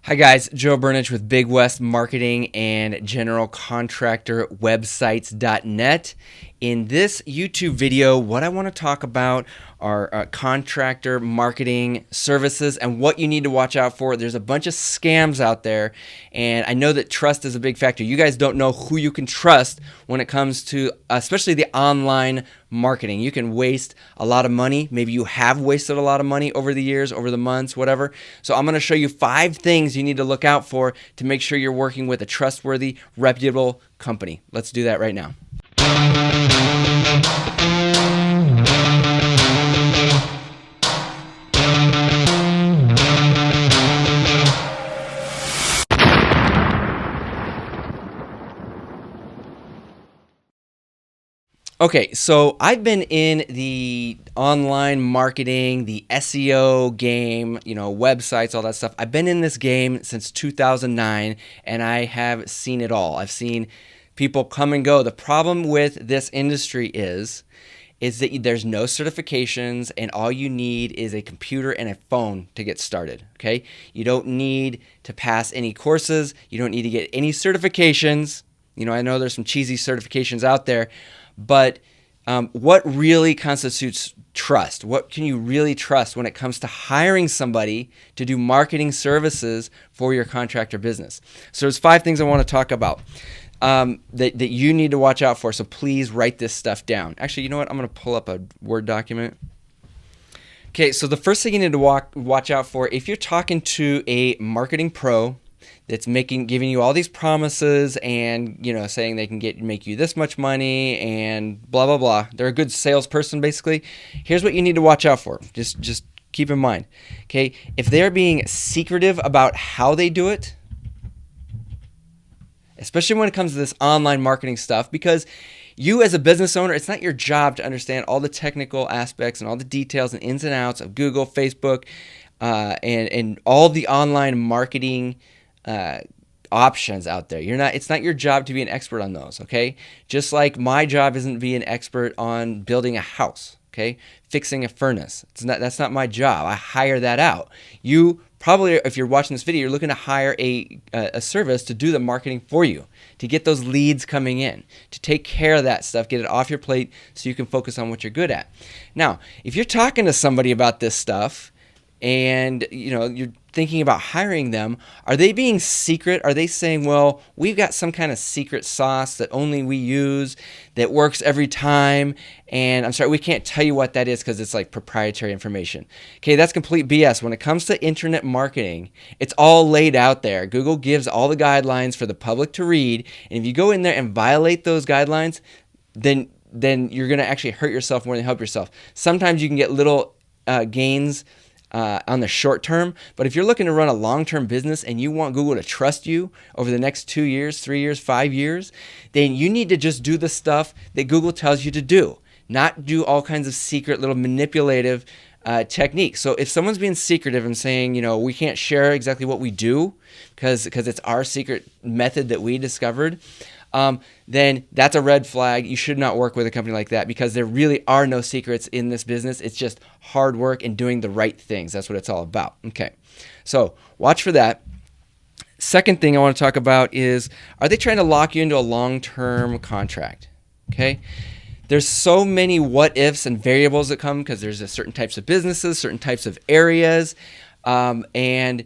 Hi guys, Joe Burnich with Big West Marketing and General Contractor Websites.net. In this YouTube video, what I want to talk about are contractor marketing services and what you need to watch out for. There's a bunch of scams out there, and I know that trust is a big factor. You guys don't know who you can trust when it comes to especially the online marketing. You can waste a lot of money. Maybe you have wasted a lot of money over the years, over the months, whatever. So I'm going to show you 5 things you need to look out for to make sure you're working with a trustworthy, reputable company. Let's do that right now. Okay, so I've been in the online marketing, the SEO game, websites, all that stuff. I've been in this game since 2009, and I have seen it all. I've seen people come and go. The problem with this industry is that there's no certifications, and all you need is a computer and a phone to get started, okay? You don't need to pass any courses. You don't need to get any certifications. I know there's some cheesy certifications out there, but what really constitutes trust? What can you really trust when it comes to hiring somebody to do marketing services for your contractor business? So there's 5 things I want to talk about that you need to watch out for. So please write this stuff down. Actually, you know what? I'm going to pull up a Word document. Okay, so the first thing you need to watch out for, if you're talking to a marketing pro that's giving you all these promises and saying they can make you this much money and blah blah blah. They're a good salesperson basically. Here's what you need to watch out for. Just keep in mind. Okay, if they're being secretive about how they do it, especially when it comes to this online marketing stuff, because you as a business owner, it's not your job to understand all the technical aspects and all the details and ins and outs of Google, Facebook, and all the online marketing options out there. It's not your job to be an expert on those, okay? Just like my job isn't to be an expert on building a house, okay? Fixing a furnace. That's not my job. I hire that out. You probably, if you're watching this video, you're looking to hire a service to do the marketing for you, to get those leads coming in, to take care of that stuff, get it off your plate so you can focus on what you're good at. Now, if you're talking to somebody about this stuff and you're thinking about hiring them, are they being secret? Are they saying, well, we've got some kind of secret sauce that only we use that works every time, and I'm sorry, we can't tell you what that is because it's like proprietary information? Okay, that's complete BS. When it comes to internet marketing, it's all laid out there. Google gives all the guidelines for the public to read, and if you go in there and violate those guidelines, then you're going to actually hurt yourself more than help yourself. Sometimes you can get little gains on the short term, but if you're looking to run a long-term business and you want Google to trust you over the next 2 years, 3 years, 5 years, then you need to just do the stuff that Google tells you to do, not do all kinds of secret little manipulative techniques. So if someone's being secretive and saying, we can't share exactly what we do because it's our secret method that we discovered, then that's a red flag. You should not work with a company like that because there really are no secrets in this business. It's just hard work and doing the right things. That's what it's all about. Okay, so watch for that. Second thing I want to talk about is, are they trying to lock you into a long-term contract? Okay, there's so many what ifs and variables that come because there's certain types of businesses, certain types of areas, and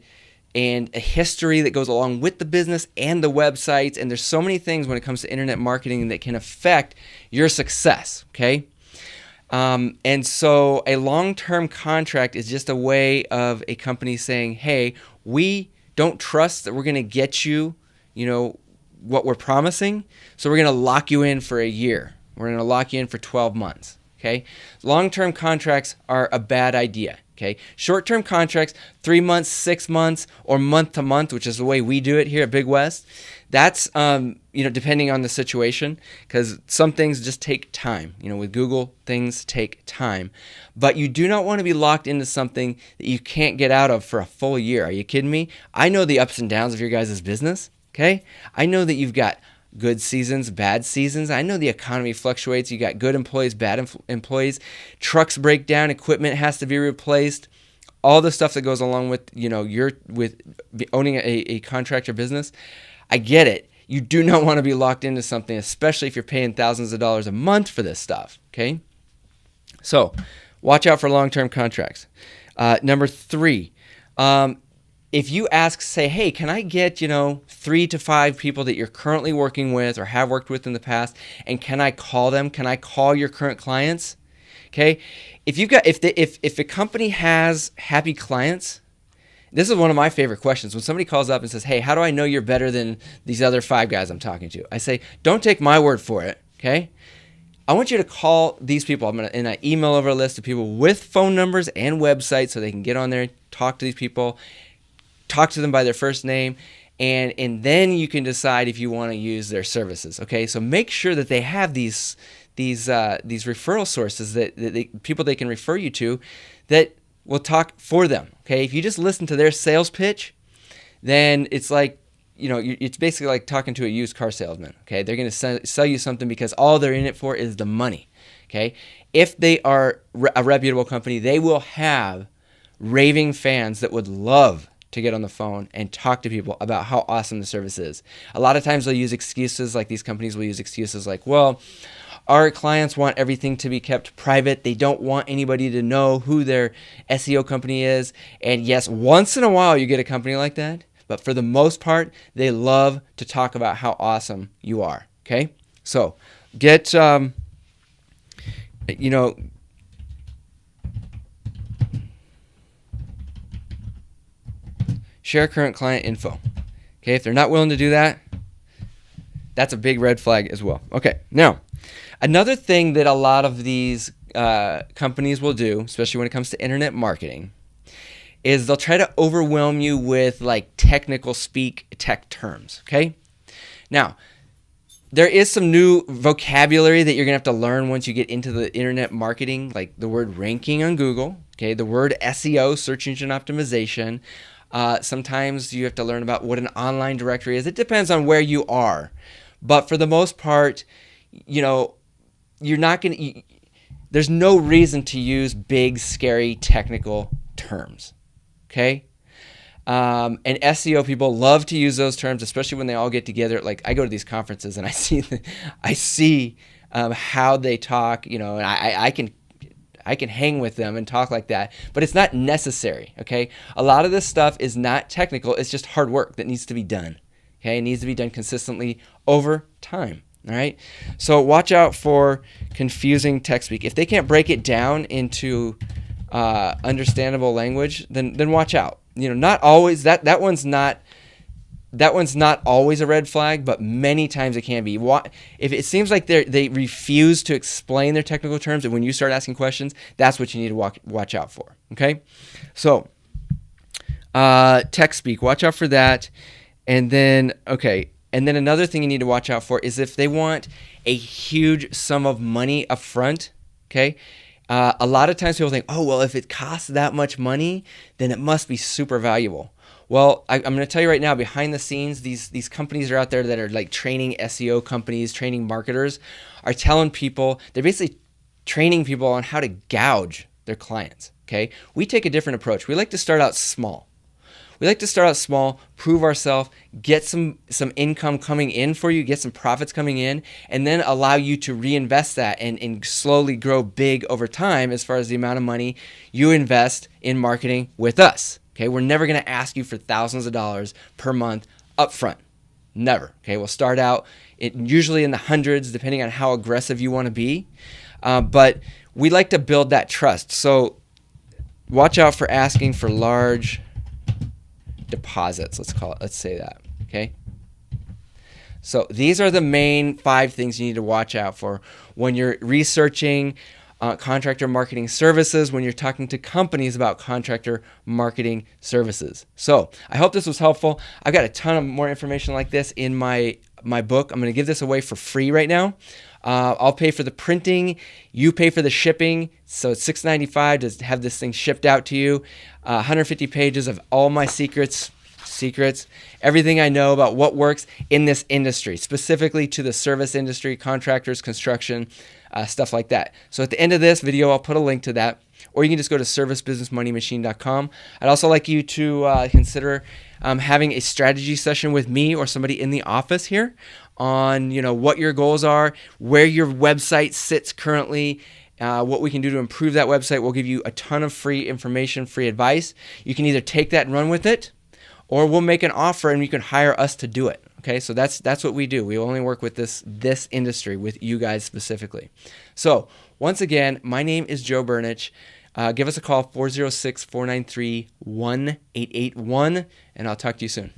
a history that goes along with the business and the websites. And there's so many things when it comes to internet marketing that can affect your success, okay? And so a long-term contract is just a way of a company saying, hey, we don't trust that we're going to get you, what we're promising, so we're going to lock you in for a year. We're going to lock you in for 12 months, okay? Long-term contracts are a bad idea. Okay, short-term contracts, 3 months, 6 months, or month to month, which is the way we do it here at Big West. That's depending on the situation, because some things just take time. With Google, things take time, but you do not want to be locked into something that you can't get out of for a full year. Are you kidding me? I know the ups and downs of your guys' business. Okay, I know that you've got good seasons, bad seasons. I know the economy fluctuates. You got good employees, bad employees. Trucks break down. Equipment has to be replaced. all the stuff that goes along with, with owning a contractor business. I get it. You do not want to be locked into something, especially if you're paying thousands of dollars a month for this stuff. Okay. So watch out for long-term contracts. Number 3, if you ask, say, hey, can I get, 3 to 5 people that you're currently working with or have worked with in the past, and can I call them? Can I call your current clients? Okay. If a company has happy clients, this is one of my favorite questions. When somebody calls up and says, hey, how do I know you're better than these other 5 guys I'm talking to? I say, don't take my word for it. Okay. I want you to call these people. And I email over a list of people with phone numbers and websites so they can get on there, talk to these people, talk to them by their first name, and then you can decide if you want to use their services. Okay, so make sure that they have these referral sources that people they can refer you to that will talk for them. Okay, if you just listen to their sales pitch, then it's like, it's basically like talking to a used car salesman. Okay, they're going to sell you something because all they're in it for is the money. Okay, if they are a reputable company, they will have raving fans that would love to get on the phone and talk to people about how awesome the service is. A lot of times they'll use excuses, like these companies will use excuses like, well, our clients want everything to be kept private. They don't want anybody to know who their SEO company is. And yes, once in a while you get a company like that, but for the most part, they love to talk about how awesome you are. Okay? So get, share current client info. Okay, if they're not willing to do that, that's a big red flag as well. Okay, now, another thing that a lot of these companies will do, especially when it comes to internet marketing, is they'll try to overwhelm you with like technical speak, tech terms. Okay, now, there is some new vocabulary that you're going to have to learn once you get into the internet marketing, like the word ranking on Google, okay, the word SEO, search engine optimization. Sometimes you have to learn about what an online directory is. It depends on where you are. But for the most part, you're not going to, there's no reason to use big, scary, technical terms. Okay? And SEO people love to use those terms, especially when they all get together. Like I go to these conferences and I see how they talk, and I can hang with them and talk like that, but it's not necessary, okay? A lot of this stuff is not technical. It's just hard work that needs to be done, okay? It needs to be done consistently over time, all right? So watch out for confusing tech speak. If they can't break it down into understandable language, then watch out. Not always, that one's not always a red flag, but many times it can be. If it seems like they refuse to explain their technical terms, and when you start asking questions, that's what you need to watch out for. Okay, so tech speak, watch out for that. And then another thing you need to watch out for is if they want a huge sum of money up front. Okay. A lot of times people think, oh, well, if it costs that much money, then it must be super valuable. Well, I'm going to tell you right now, behind the scenes, these companies are out there that are like training SEO companies, training marketers, are telling people, they're basically training people on how to gouge their clients, okay? We take a different approach. We like to start out small. Prove ourselves, get some income coming in for you, get some profits coming in, and then allow you to reinvest that and slowly grow big over time as far as the amount of money you invest in marketing with us. Okay, we're never going to ask you for thousands of dollars per month up front. Never. Okay, we'll start out usually in the hundreds, depending on how aggressive you want to be. But we like to build that trust. So watch out for asking for large deposits. Let's say that. Okay. So these are the main 5 things you need to watch out for when you're researching contractor marketing services, when you're talking to companies about contractor marketing services. So I hope this was helpful. I've got a ton of more information like this in my book. I'm going to give this away for free right now. I'll pay for the printing. You pay for the shipping. So it's $6.95 to have this thing shipped out to you. 150 pages of all my secrets, everything I know about what works in this industry, specifically to the service industry, contractors, construction, stuff like that. So at the end of this video, I'll put a link to that. or you can just go to servicebusinessmoneymachine.com. I'd also like you to consider having a strategy session with me or somebody in the office here on what your goals are, where your website sits currently, what we can do to improve that website. We'll give you a ton of free information, free advice. You can either take that and run with it, or we'll make an offer and you can hire us to do it. Okay, so that's what we do. We only work with this industry, with you guys specifically. So once again, my name is Joe Burnich. Give us a call, 406-493-1881, and I'll talk to you soon.